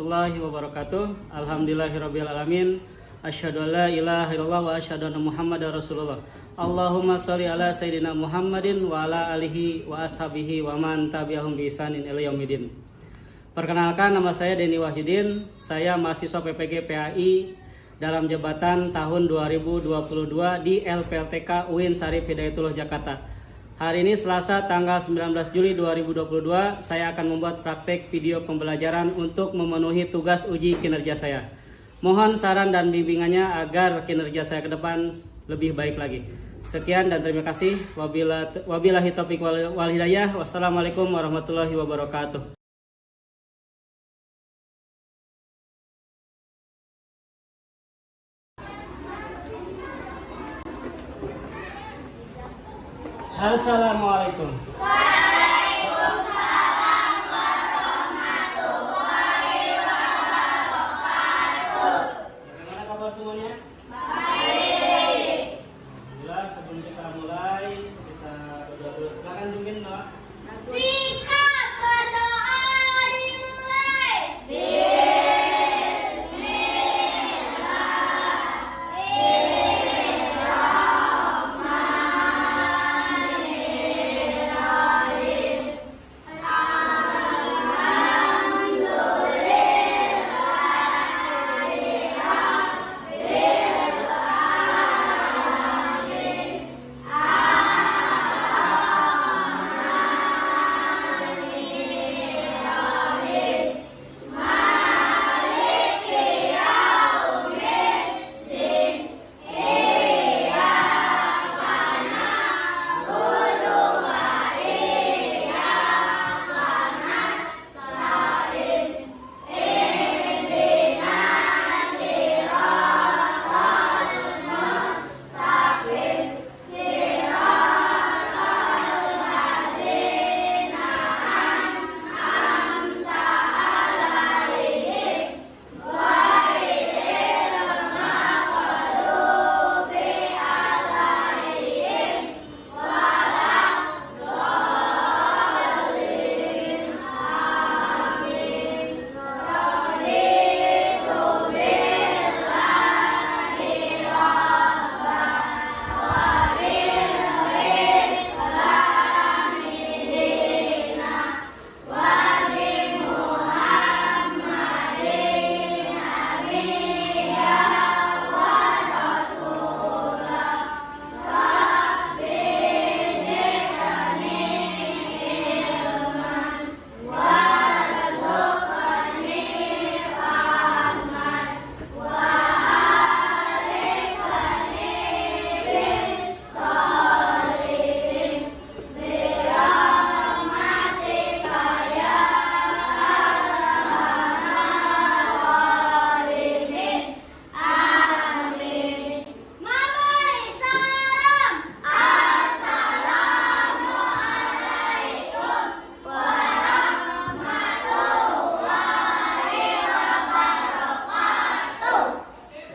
warahmatullahi wabarakatuh. Alhamdulillahirabbil alamin. Asyhadu an la ilaha illallah wa asyhadu anna Muhammadar Rasulullah. Allahumma sholli ala sayidina Muhammadin wa ala alihi wa ashabihi wa man tabi'ahum bi ihsanin ila yaumidin. Perkenalkan, nama saya Denny Wahyudin. Saya mahasiswa PPG PAI dalam jabatan tahun 2022 di LPLTK UIN Syarif Hidayatullah Jakarta. Hari ini Selasa tanggal 19 Juli 2022, saya akan membuat praktek video pembelajaran untuk memenuhi tugas uji kinerja saya. Mohon saran dan bimbingannya agar kinerja saya ke depan lebih baik lagi. Sekian dan terima kasih. Wabillahi taufiq wal hidayah. Wassalamualaikum warahmatullahi wabarakatuh. Assalamualaikum. Waalaikumsalam warahmatullahi wabarakatuh. Bagaimana kabar semuanya? Baik. Alhamdulillah, sebelum kita mulai, kita berdoa dulu. Silakan Jumin, Pak. Sikap berdoa dimulai.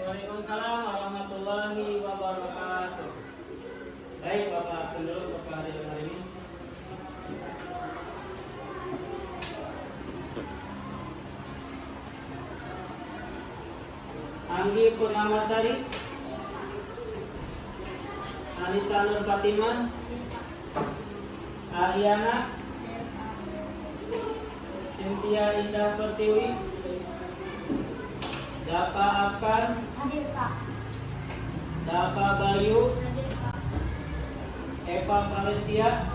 Waalaikumsalam warahmatullahi wabarakatuh. Baik, Bapak absen dulu untuk kehadiran hari ini. Anggi Purnamasari, Anissa Nur Fatimah, Ariana, Cynthia Indah Pertiwi, Dapa Afkan, Hadir, Pak. Dapa Bayu, Eva Valencia,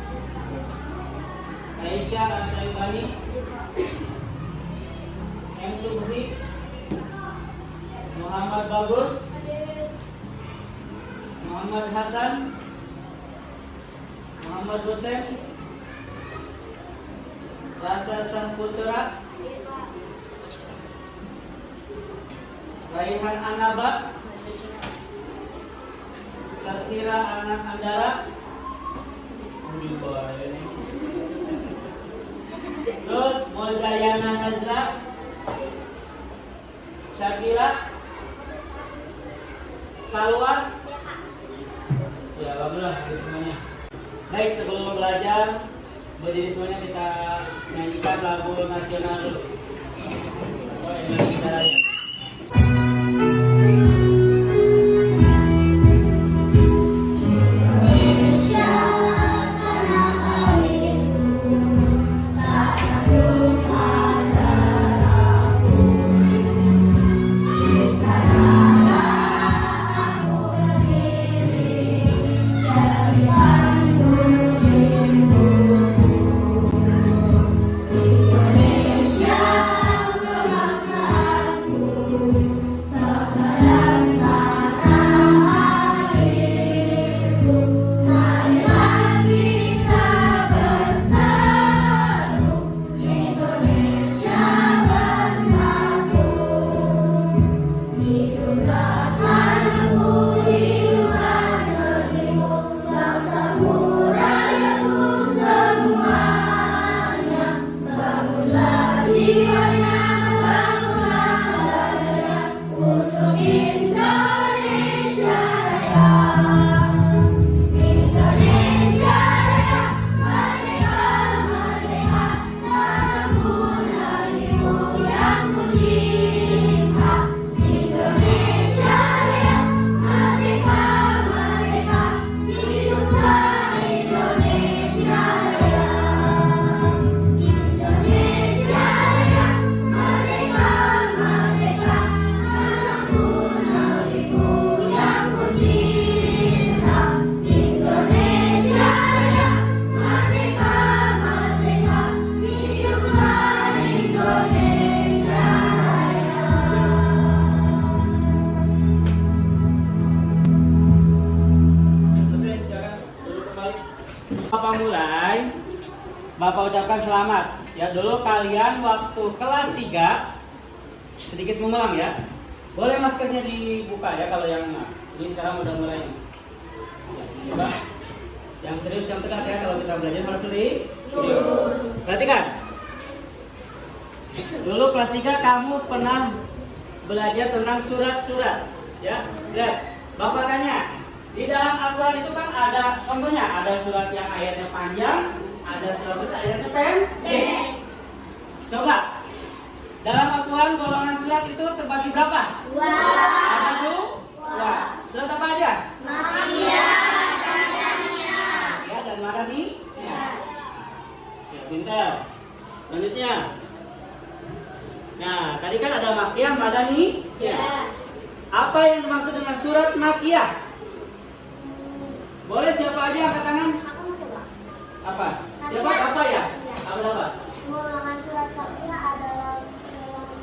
Aisyah Asyaibani, M. Subsi, Muhammad Bagus, Muhammad Hasan, Muhammad Hussein, Rasa Sangputra, Raihan Anaba, Sasira Anak Andara, terus Mozayana Nazra, Syakira, Salwa. Ya, alhamdulillah semuanya. Baik, sebelum belajar, berdiri semuanya kita nyanyikan lagu nasional dulu. gimana caranya? Bapak mulai, Bapak ucapkan selamat. Ya dulu kalian waktu kelas 3 sedikit mengulang ya. Boleh maskernya dibuka ya kalau yang ini sekarang udah mulai. Ya, coba. Yang serius yang tegas ya kalau kita belajar harus serius. Perhatikan. Dulu kelas 3 kamu pernah belajar tentang surat-surat ya. Lihat, Bapak tanya. Di dalam Al-Quran itu kan ada contohnya, ada surat yang ayatnya panjang, ada surat ayatnya pendek. Coba, dalam Al-Quran golongan surat itu terbagi berapa? 2. Ada 2. Surat apa aja? Makkiyah, Madaniyah. Ya, dan Madaniyah. Ya, pintar. Selanjutnya. Nah, tadi kan ada Makkiyah, Madaniyah. Apa yang dimaksud dengan surat Makkiyah? Boleh siapa aja angkat tangan? Aku mau coba. Apa? Siapa? Apa ya? Apa? Golongan surat Makkiyah adalah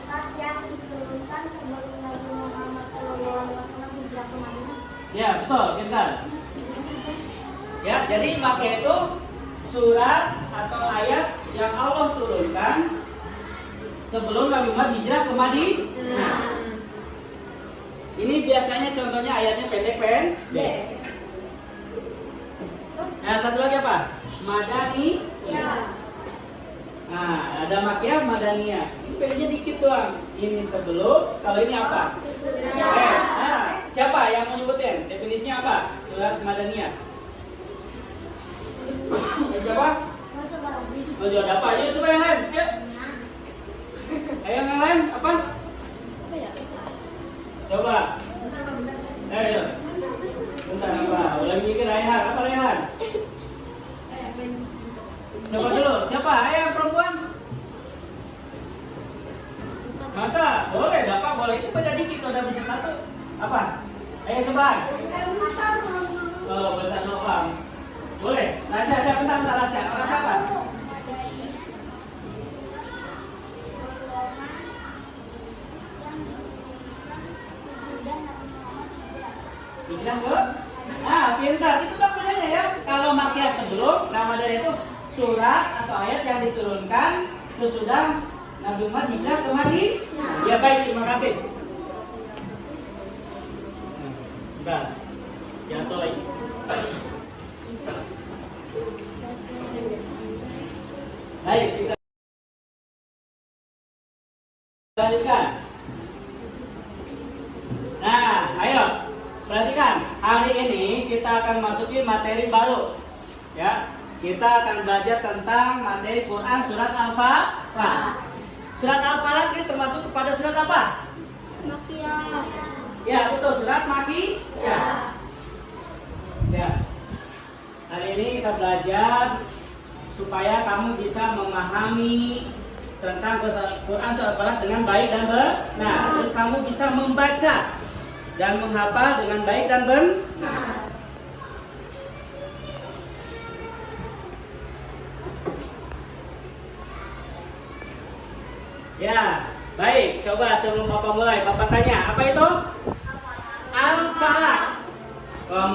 surat yang diturunkan sebelum Nabi Muhammad SAW hijrah ke Madinah. Ya, betul, pintar. Ya, jadi Makkiyah itu surat atau ayat yang Allah turunkan sebelum Nabi Muhammad hijrah ke Madinah. Ini biasanya contohnya ayatnya pendek. Nah, satu lagi apa? Madaniyah. Nah, ada Makkiyah, Madaniyah. Ini pendeknya dikit doang. Ini sebelum, kalau ini apa? Nah, siapa yang mau nyebutin? Definisinya apa? Surat Madaniyah. Siapa? Mau coba lagi. Mau jawab apa? Ayo coba yang lain. Ayo yang lain apa? Coba. Ayo. Bentar apa? Lagi mikir Raihan. Apa Raihan? Coba dulu. Siapa? Ayo yang perempuan. Masa? Boleh. Bapak boleh. Itu baca dikit. Udah bisa satu. Apa? Ayo coba. Oh, bentar Nopam. Boleh. Rasya ada. Bentar Rasya. Rasya apa? Hijrah ke? Nah, pintar. Itu kan bedanya ya. Kalau Makkiyah sebelum, nama dari itu surat atau ayat yang diturunkan sesudah Nabi Muhammad hijrah ke Madinah. Ya baik, terima kasih. Bentar. Jatuh lagi. Baik, kita lanjutkan. Nah, ayo. Perhatikan, hari ini kita akan masuki materi baru. Ya, kita akan belajar tentang materi Quran surat Al-Fatihah. Surat Al-Falaq ini termasuk kepada surat apa? Makiyah. Ya, betul, surat Maki. Ya. Ya. Hari ini kita belajar supaya kamu bisa memahami tentang Quran surat Al-Falaq dengan baik dan benar. Terus kamu bisa membaca dan menghafal dengan baik dan benar. Ya, baik. Coba sebelum Bapak mulai, Bapak tanya, apa itu? Al-Falaq.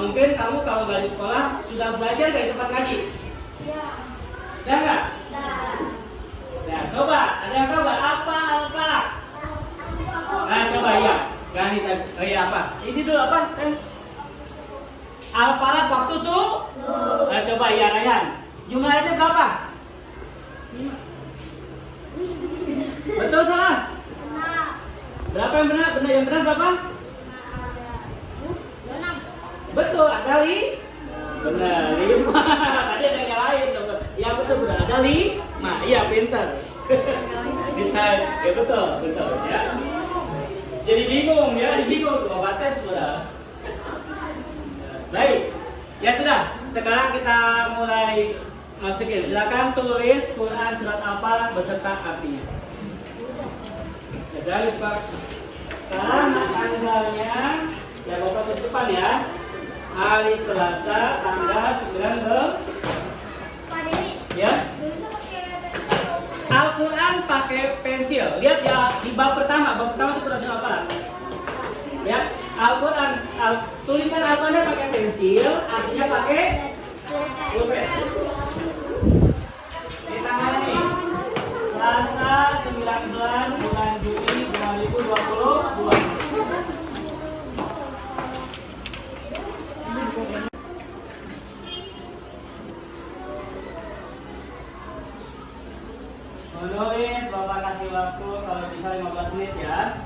Mungkin kamu kalau dari sekolah sudah belajar dari tempat ngaji? Iya. Ya enggak? Dah. Nah, coba, ada yang tahu nggak apa Al-Falaq? Nah, coba ya. Ganti tadi. Oh iya apa? Ini dulu apa? Al-Falaq waktu Nah, coba ya Rayhan. Jumlahnya berapa? Betul salah? Benar. Berapa yang benar? Yang benar berapa? Betul, ada benar, 5. Tadi ada yang lain. Ya betul, ada 5. Iya, pintar. Pintar. Ya betul ya. Jadi bingung tuh tes sudah. Baik. Ya sudah, sekarang kita mulai masukin. Silakan tulis Quran surat Al-Falaq beserta artinya. Ya, dari Pak. Sekarang tanggalnya ya Bapak ke depan ya. Hari Selasa tanggal 9 ya. Al-Quran pakai pensil. Lihat ya di bab pertama itu Quran surat Al-Falaq. Ya, Al-Quran tulisan Al-Quran pakai pensil, artinya pakai pulpen. Di tanggal ini Selasa 19 bulan Juli 2022. Menulis Bapak kasih waktu kalau bisa 15 menit ya.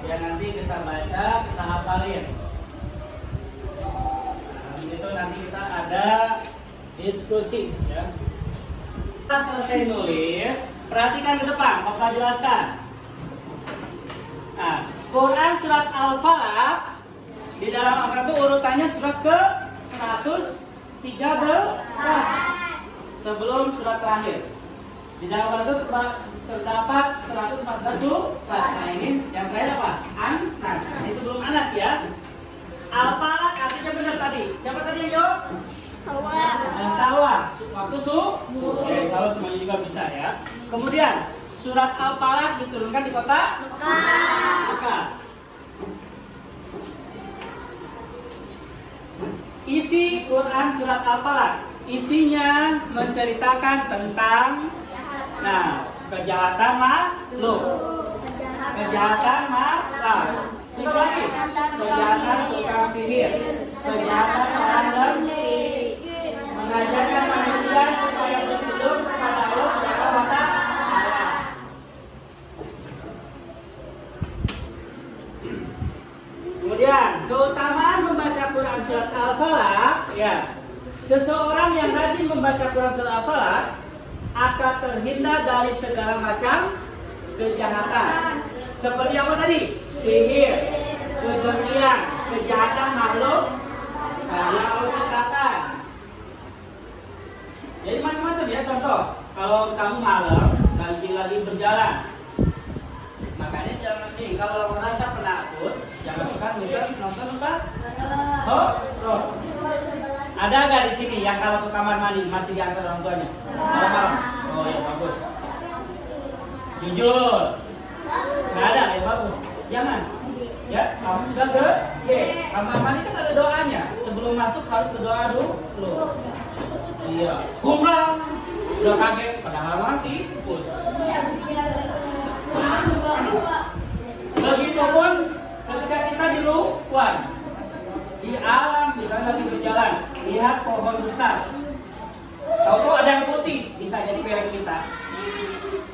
Biar nanti kita baca, kita hafalin. Habis itu nanti kita ada diskusi ya. Kita selesai nulis, perhatikan ke depan, Bapak jelaskan. Nah, Quran surat Al-Falaq di dalam Al-Quran itu urutannya surat ke 113 sebelum surat terakhir. Di dalam Al-Quran itu terdapat 114 surat. Nah ini yang terakhir apa? An-Nas. Ini sebelum Anas ya. Al-Falaq artinya benar tadi. Siapa tadi yang jawab? Salwa. Waktu Oke, kalau semuanya juga bisa ya. Kemudian surat Al-Falaq diturunkan di kota Mekah. Isi Quran surat Al-Falaq, isinya menceritakan tentang kejahatan makhluk, kejahatan malam, kejahatan tukang sihir, kejahatan orang lemah, mengajarkan manusia supaya berhidup kepada Allah Subhanahu wa Ta'ala. Kemudian keutamaan membaca Quran surat Al-Falaq ya. Seseorang yang rajin membaca Quran surat Al-Falaq akan terhindar dari segala macam kejahatan. Seperti apa tadi? Sihir, kedengkian, kejahatan makhluk yang Allah ciptakan. Jadi macam-macam ya. Contoh, kalau kamu malam lagi berjalan, makanya jangan nih kalau merasa penakut, jangan suka nonton horor. Ada nggak di sini yang kalau ke kamar mandi masih diantar orang tuanya? Malam-malam? Oh ya bagus. Jujur. Nggak ada ya bagus. Jangan. Ya, kamu sudah kamar mandi kan ada doanya. Sebelum masuk harus berdoa dulu. Iya. Kumrah. Udah kaget padahal mati. Begitupun ketika kita di luar, di alam misalnya lagi berjalan, lihat pohon besar, tahu ada yang putih, bisa jadi pelek kita.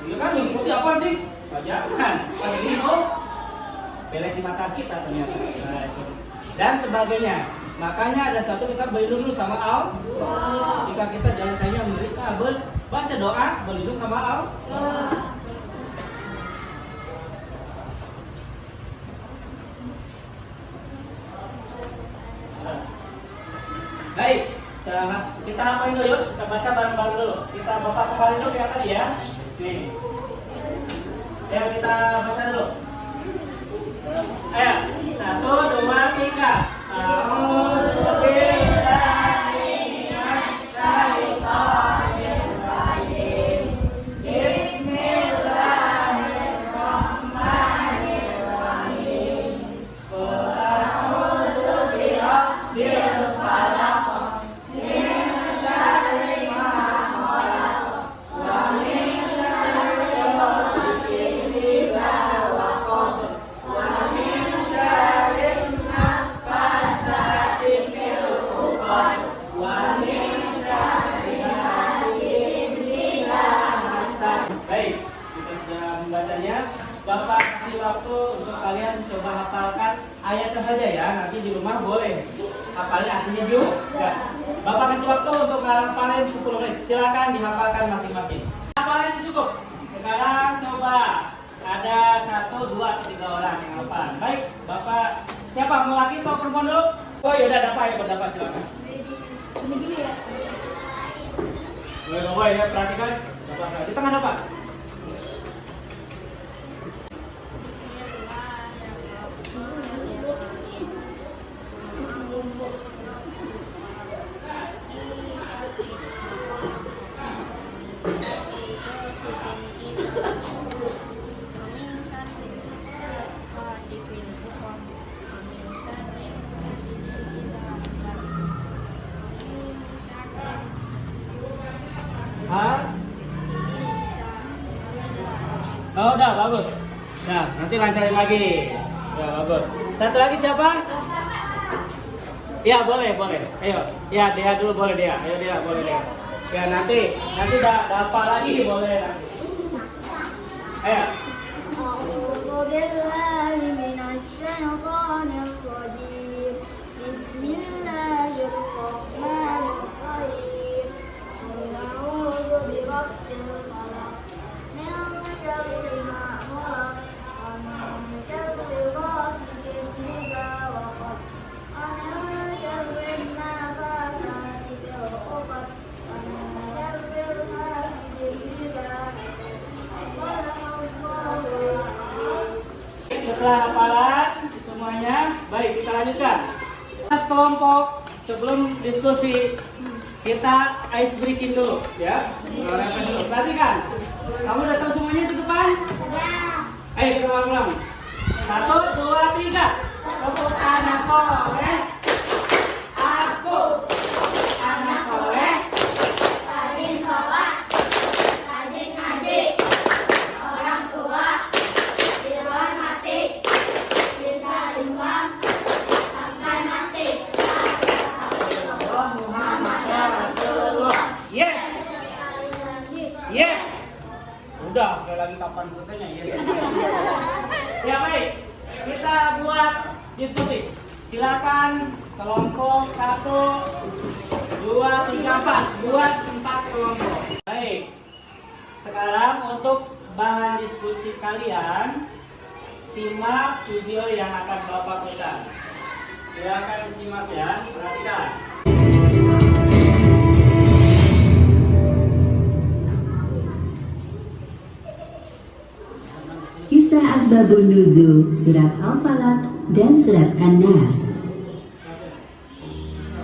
Ini kan yang putih apa sih? Jangan. Ini pelek di mata kita ternyata. Dan sebagainya. Makanya ada satu kita berlindung sama Allah. Jika kita jalan tanya mereka baca doa berlindung sama Allah. kita apain dulu yuk? Kita baca bareng-bareng dulu. Kita bapak kembali dulu kayak tadi ya. Nih. Ayo kita baca dulu. Ayo, 1, 2, 3. Baik, kita sudah membacanya. Bapak kasih waktu untuk kalian coba hafalkan ayatnya saja ya. Nanti di rumah boleh hafalin artinya juga. Bapak kasih waktu untuk hafalin 10 menit. Silakan dihafalkan masing-masing. Hafalin itu cukup. Sekarang coba ada 1, 2, 3 orang yang hafal. Baik, Bapak siapa? Mau laki atau perempuan dulu? Oh ya udah, dapat ya, berdapat silakan. Ini dulu ya. Boleh ya, perhatikan. Di tengah apa? Oh udah bagus. Nah nanti lancarin lagi. Ya bagus. Satu lagi siapa? Ya boleh. Ayo. Ya dia dulu boleh dia. Ayo dia boleh dia. Ya nanti dapat lagi boleh nanti. Ayo. A'udzu billahi minasy syaithanir rajim. Bismillahirrahmanirrahim. A'udzu birabbil falaq. Min syarri ma khalaq. Wa min syarri ghasiqin idza waqab. Wa min syarri nafathati fil 'uqad. Wa min syarri hasidin idza Setelah hafalan semuanya, baik kita lanjutkan. Kelompok sebelum diskusi kita ice breaking dulu, ya. Ngelepen dulu. Perhatikan. Kamu udah tahu semuanya itu depan? Ayo kita ulang. 1, 2, 3. Tepuk tangan soleh. Aku anak soleh. Rajin sholat, rajin ngaji, orang tua dihormati, cinta Islam sampai mati. Muhammad Rasulullah. Yes. Yes. Udah sekali lagi kapan selesainya? Yes. Ya baik. Kita buat diskusi. Silakan kelompok 1, 2, 3, 4. Buat 4 kelompok. Baik. Sekarang untuk bahan diskusi kalian, simak video yang akan Bapak putar. Silakan simak ya. Perhatikan. Kisah Asbabun Nuzul, Surat Al-Falaq dan Surat An-Nas.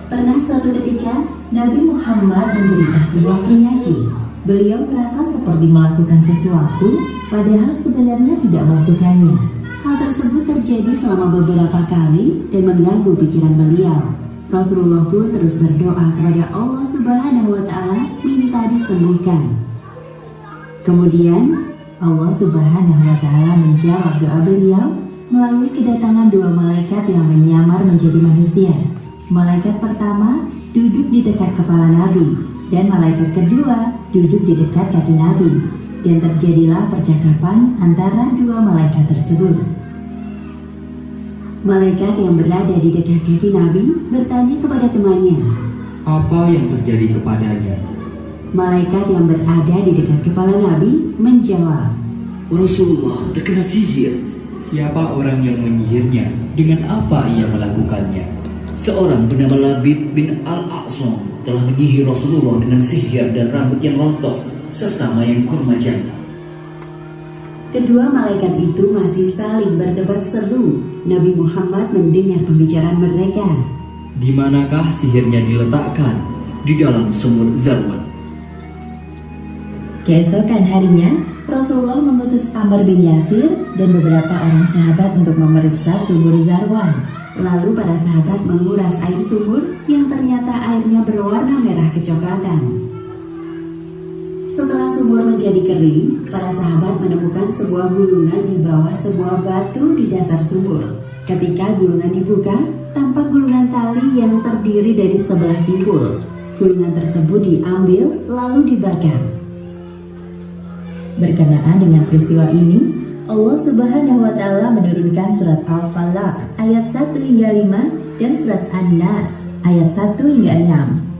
Pernah suatu ketika, Nabi Muhammad menderita sebuah penyakit. Beliau merasa seperti melakukan sesuatu, padahal sebenarnya tidak melakukannya. Hal tersebut terjadi selama beberapa kali dan mengganggu pikiran beliau. Rasulullah pun terus berdoa kepada Allah Subhanahu wa Ta'ala minta disembuhkan. Kemudian Allah Subhanahu wa Ta'ala menjawab doa beliau melalui kedatangan 2 malaikat yang menyamar menjadi manusia. Malaikat pertama duduk di dekat kepala Nabi dan malaikat kedua duduk di dekat kaki Nabi, dan terjadilah percakapan antara 2 malaikat tersebut. Malaikat yang berada di dekat kaki Nabi bertanya kepada temannya, "Apa yang terjadi kepadanya?" Malaikat yang berada di dekat kepala Nabi menjawab, "Rasulullah terkena sihir." "Siapa orang yang menyihirnya? Dengan apa ia melakukannya?" seorang bernama Labid bin Al-A'sam telah menyihir Rasulullah dengan sihir dan rambut yang rontok serta mayang kurma jantan. Kedua malaikat itu masih saling berdebat seru. Nabi Muhammad mendengar pembicaraan mereka. Di manakah sihirnya diletakkan? Di dalam sumur Zarwan. Keesokan harinya, Rasulullah mengutus Ammar bin Yasir dan beberapa orang sahabat untuk memeriksa sumur Zarwan. Lalu para sahabat menguras air sumur yang ternyata airnya berwarna merah kecoklatan. Setelah sumur menjadi kering, para sahabat menemukan sebuah gulungan di bawah sebuah batu di dasar sumur. Ketika gulungan dibuka, tampak gulungan tali yang terdiri dari 11 simpul. Gulungan tersebut diambil lalu dibakar. Berkenaan dengan peristiwa ini, Allah Subhanahu wa Ta'ala menurunkan surat Al-Falaq ayat 1 hingga 5 dan surat An-Nas ayat 1 hingga 6.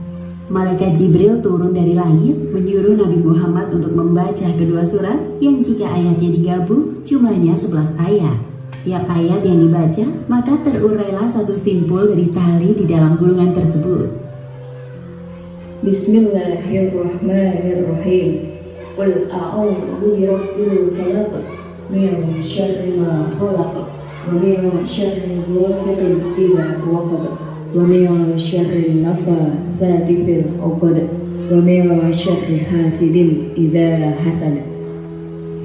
Malaikat Jibril turun dari langit menyuruh Nabi Muhammad untuk membaca kedua surat yang jika ayatnya digabung jumlahnya 11 ayat. Tiap ayat yang dibaca maka terurailah satu simpul dari tali di dalam gulungan tersebut. Bismillahirrahmanirrahim. Qul a'udzu birabbil falaq min syarri ma khalaq wa min syarri ghasiqin idza waqab wa min syarri nafatsati fil 'uqad wa min syarri hasidin idza hasad.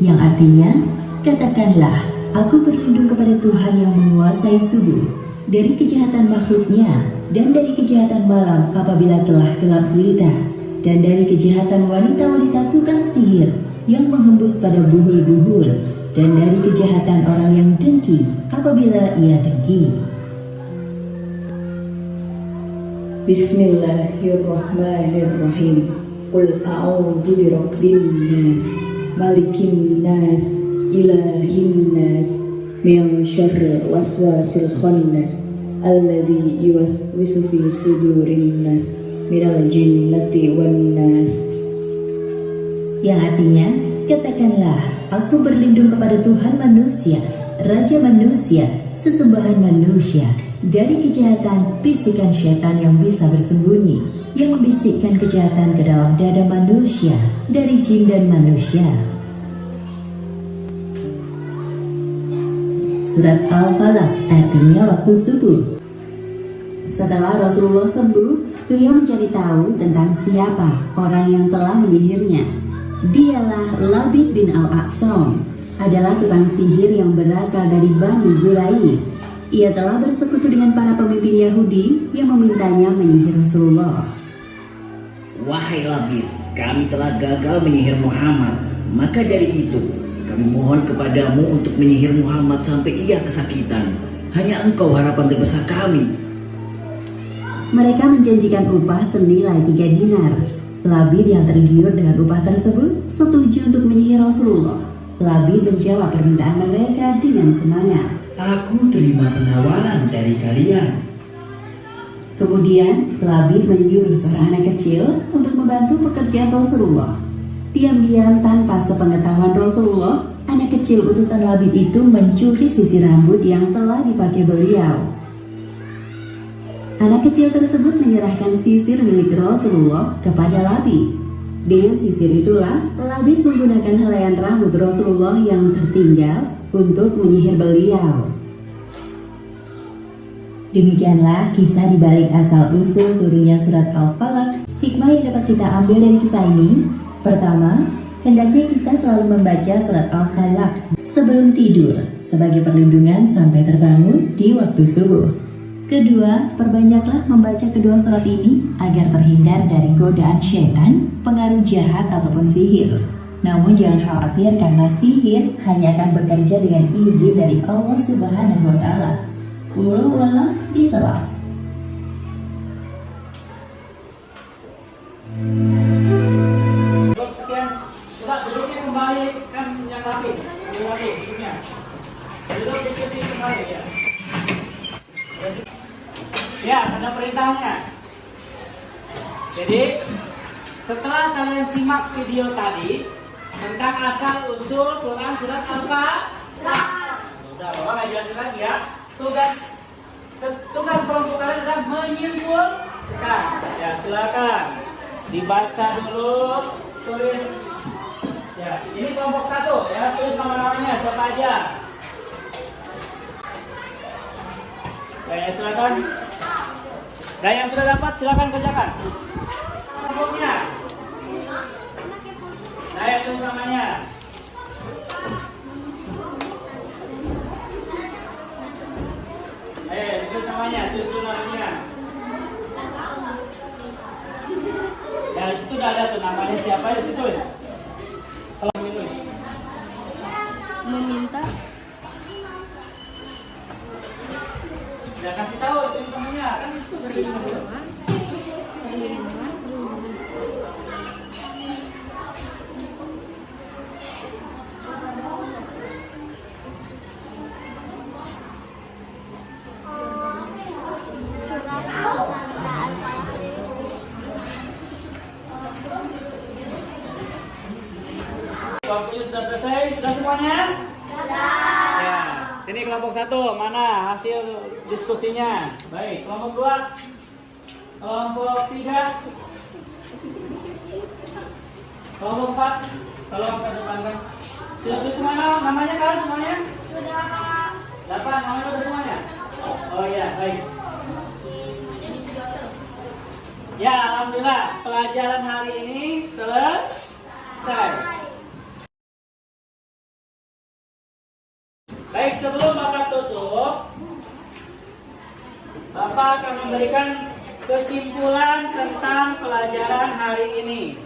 Yang artinya, katakanlah, aku berlindung kepada Tuhan yang menguasai subuh, dari kejahatan makhluknya, dan dari kejahatan malam apabila telah gelap gulita, dan dari kejahatan wanita-wanita tukang sihir yang menghembus pada buhul-buhul, dan dari kejahatan orang yang dengki apabila ia dengki. Bismillahirrahmanirrahim. Qul a'udzu birabbin nas, malikin nas, ilahin nas, min syarril waswasil khannas, alladzi yuwaswisu fi sudurin nas, minal jinnati wan nas. Yang artinya, katakanlah, aku berlindung kepada Tuhan manusia, Raja manusia, sesembahan manusia, dari kejahatan bisikan syaitan yang bisa bersembunyi, yang membisikkan kejahatan ke dalam dada manusia, dari jin dan manusia. Surat Al-Falaq artinya waktu subuh. Setelah Rasulullah sembuh, beliau mencari tahu tentang siapa orang yang telah menyihirnya. Dialah Labid bin Al-A'sam, adalah tukang sihir yang berasal dari Bani Zuraik. Ia telah bersekutu dengan para pemimpin Yahudi yang memintanya menyihir Rasulullah. Wahai Labid, kami telah gagal menyihir Muhammad. Maka dari itu, kami mohon kepadamu untuk menyihir Muhammad sampai ia kesakitan. Hanya engkau harapan terbesar kami. Mereka menjanjikan upah senilai 3 dinar. Labid yang tergiur dengan upah tersebut setuju untuk menyihir Rasulullah. Labid menjawab permintaan mereka dengan semangat. Aku terima penawaran dari kalian. Kemudian Labid menyuruh seorang anak kecil untuk membantu pekerjaan Rasulullah. Diam-diam tanpa sepengetahuan Rasulullah, anak kecil utusan Labid itu mencuri sisir rambut yang telah dipakai beliau. Anak kecil tersebut menyerahkan sisir milik Rasulullah kepada Labid. Dengan sisir itulah, Labid menggunakan helaian rambut Rasulullah yang tertinggal untuk menyihir beliau. Demikianlah kisah dibalik asal-usul turunnya surat Al-Falaq. Hikmah yang dapat kita ambil dari kisah ini: pertama, hendaknya kita selalu membaca surat Al-Falaq sebelum tidur sebagai perlindungan sampai terbangun di waktu subuh. Kedua, perbanyaklah membaca kedua surat ini agar terhindar dari godaan syaitan, pengaruh jahat ataupun sihir. Namun jangan khawatir karena sihir hanya akan bekerja dengan izin dari Allah Subhanahu wa Ta'ala. Wallahu a'lam bishawab. Sekian, coba duduknya kembali kan yang rapi, duduknya. Duduk diskusi kembali ya. Ya, ada perintahnya. Jadi, setelah kalian simak video tadi tentang asal usul Quran surat Al-Falaq, sudah Bapak nggak jelasin lagi ya. Tugas Tugas kelompok kalian adalah menyimpulkan. Ya, silakan dibaca dulu, tulis. Ya, ini kelompok 1 ya, tulis nama-namanya siapa aja. Ya, silakan. Dan yang sudah dapat silakan kerjakan. Kelompoknya. Saya tulis namanya. Tulis namanya, tulis dulu namanya. Ya, di situ udah ada tuh namanya siapa itu tulis. Kalau minum. Meminta. Ya kasih tahu tulis namanya, kan diskusi. Waktunya sudah selesai, sudah semuanya? Sudah. Ya, sini kelompok 1, mana hasil diskusinya? Baik, kelompok 2, kelompok 3, kelompok 4, tolong ke depan kan. Sudah semuanya, namanya kan semuanya? Sudah. Dapat, namanya sudah semuanya? Oh iya, baik. Ya, alhamdulillah pelajaran hari ini selesai. Baik, sebelum Bapak tutup, Bapak akan memberikan kesimpulan tentang pelajaran hari ini.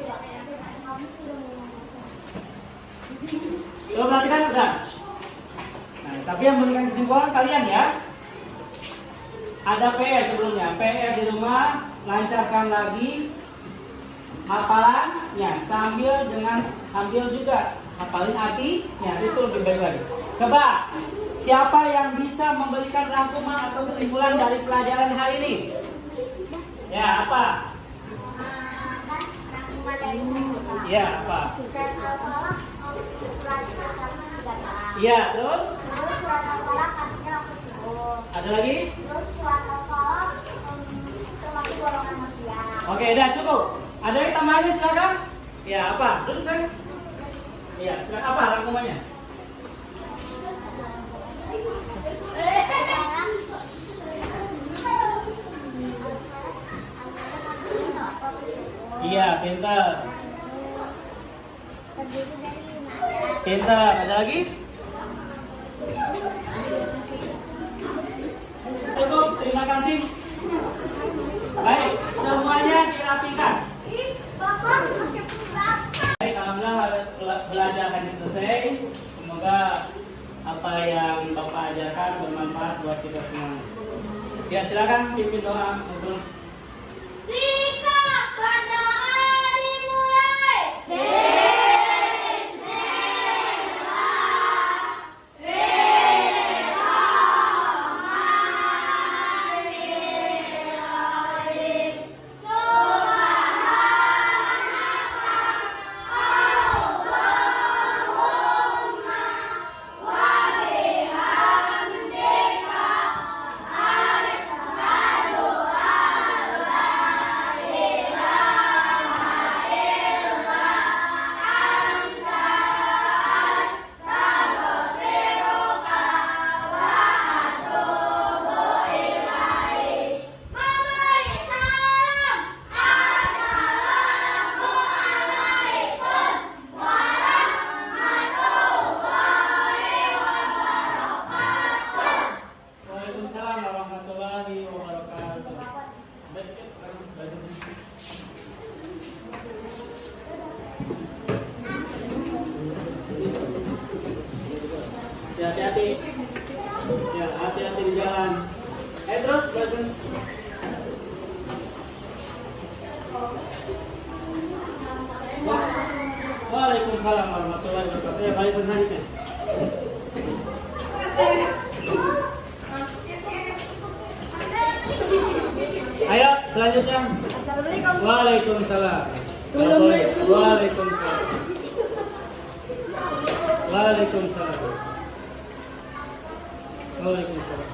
Belum perhatikan udah? Nah, tapi yang memberikan kesimpulan kalian ya. Ada PR sebelumnya, PR di rumah, lancarkan lagi hafalannya sambil juga hafalin artinya, itu lebih baik lagi. Coba, siapa yang bisa memberikan rangkuman atau kesimpulan dari pelajaran hari ini? Ya, apa? Rangkuman dari saya. Ya, apa? Surat Al-Falaq surat 1 Iya, terus? Terus surat Al-Falaq artinya waktu subuh. Ada lagi? Terus surat Al-Falaq termasuk golongan manusia. Oke, udah cukup. Ada yang tambahannya silakan? Ya, apa? Terus saya? Iya, silakan apa rangkumannya? Iya, pintar. Terdiri dari 15. Pintar. Ada lagi? Cukup, terima kasih. Baik, semuanya dirapikan. Baik, alhamdulillah belajar hari selesai. Semoga apa yang Bapak ajarkan bermanfaat buat kita semua. Ya, silakan pimpin doa untuk Sikap berdoa dimulai. Waalaikumsalam warahmatullahi wabarakatuh. Ya, hati-hati. Ya, hati-hati di jalan. Terus bahasan. Waalaikumsalam warahmatullahi wabarakatuh. Ya, bahasan selanjutnya. Ayo selanjutnya. Waalaikumsalam. Waalaikumsalam. Waalaikumsalam. Waalaikumsalam.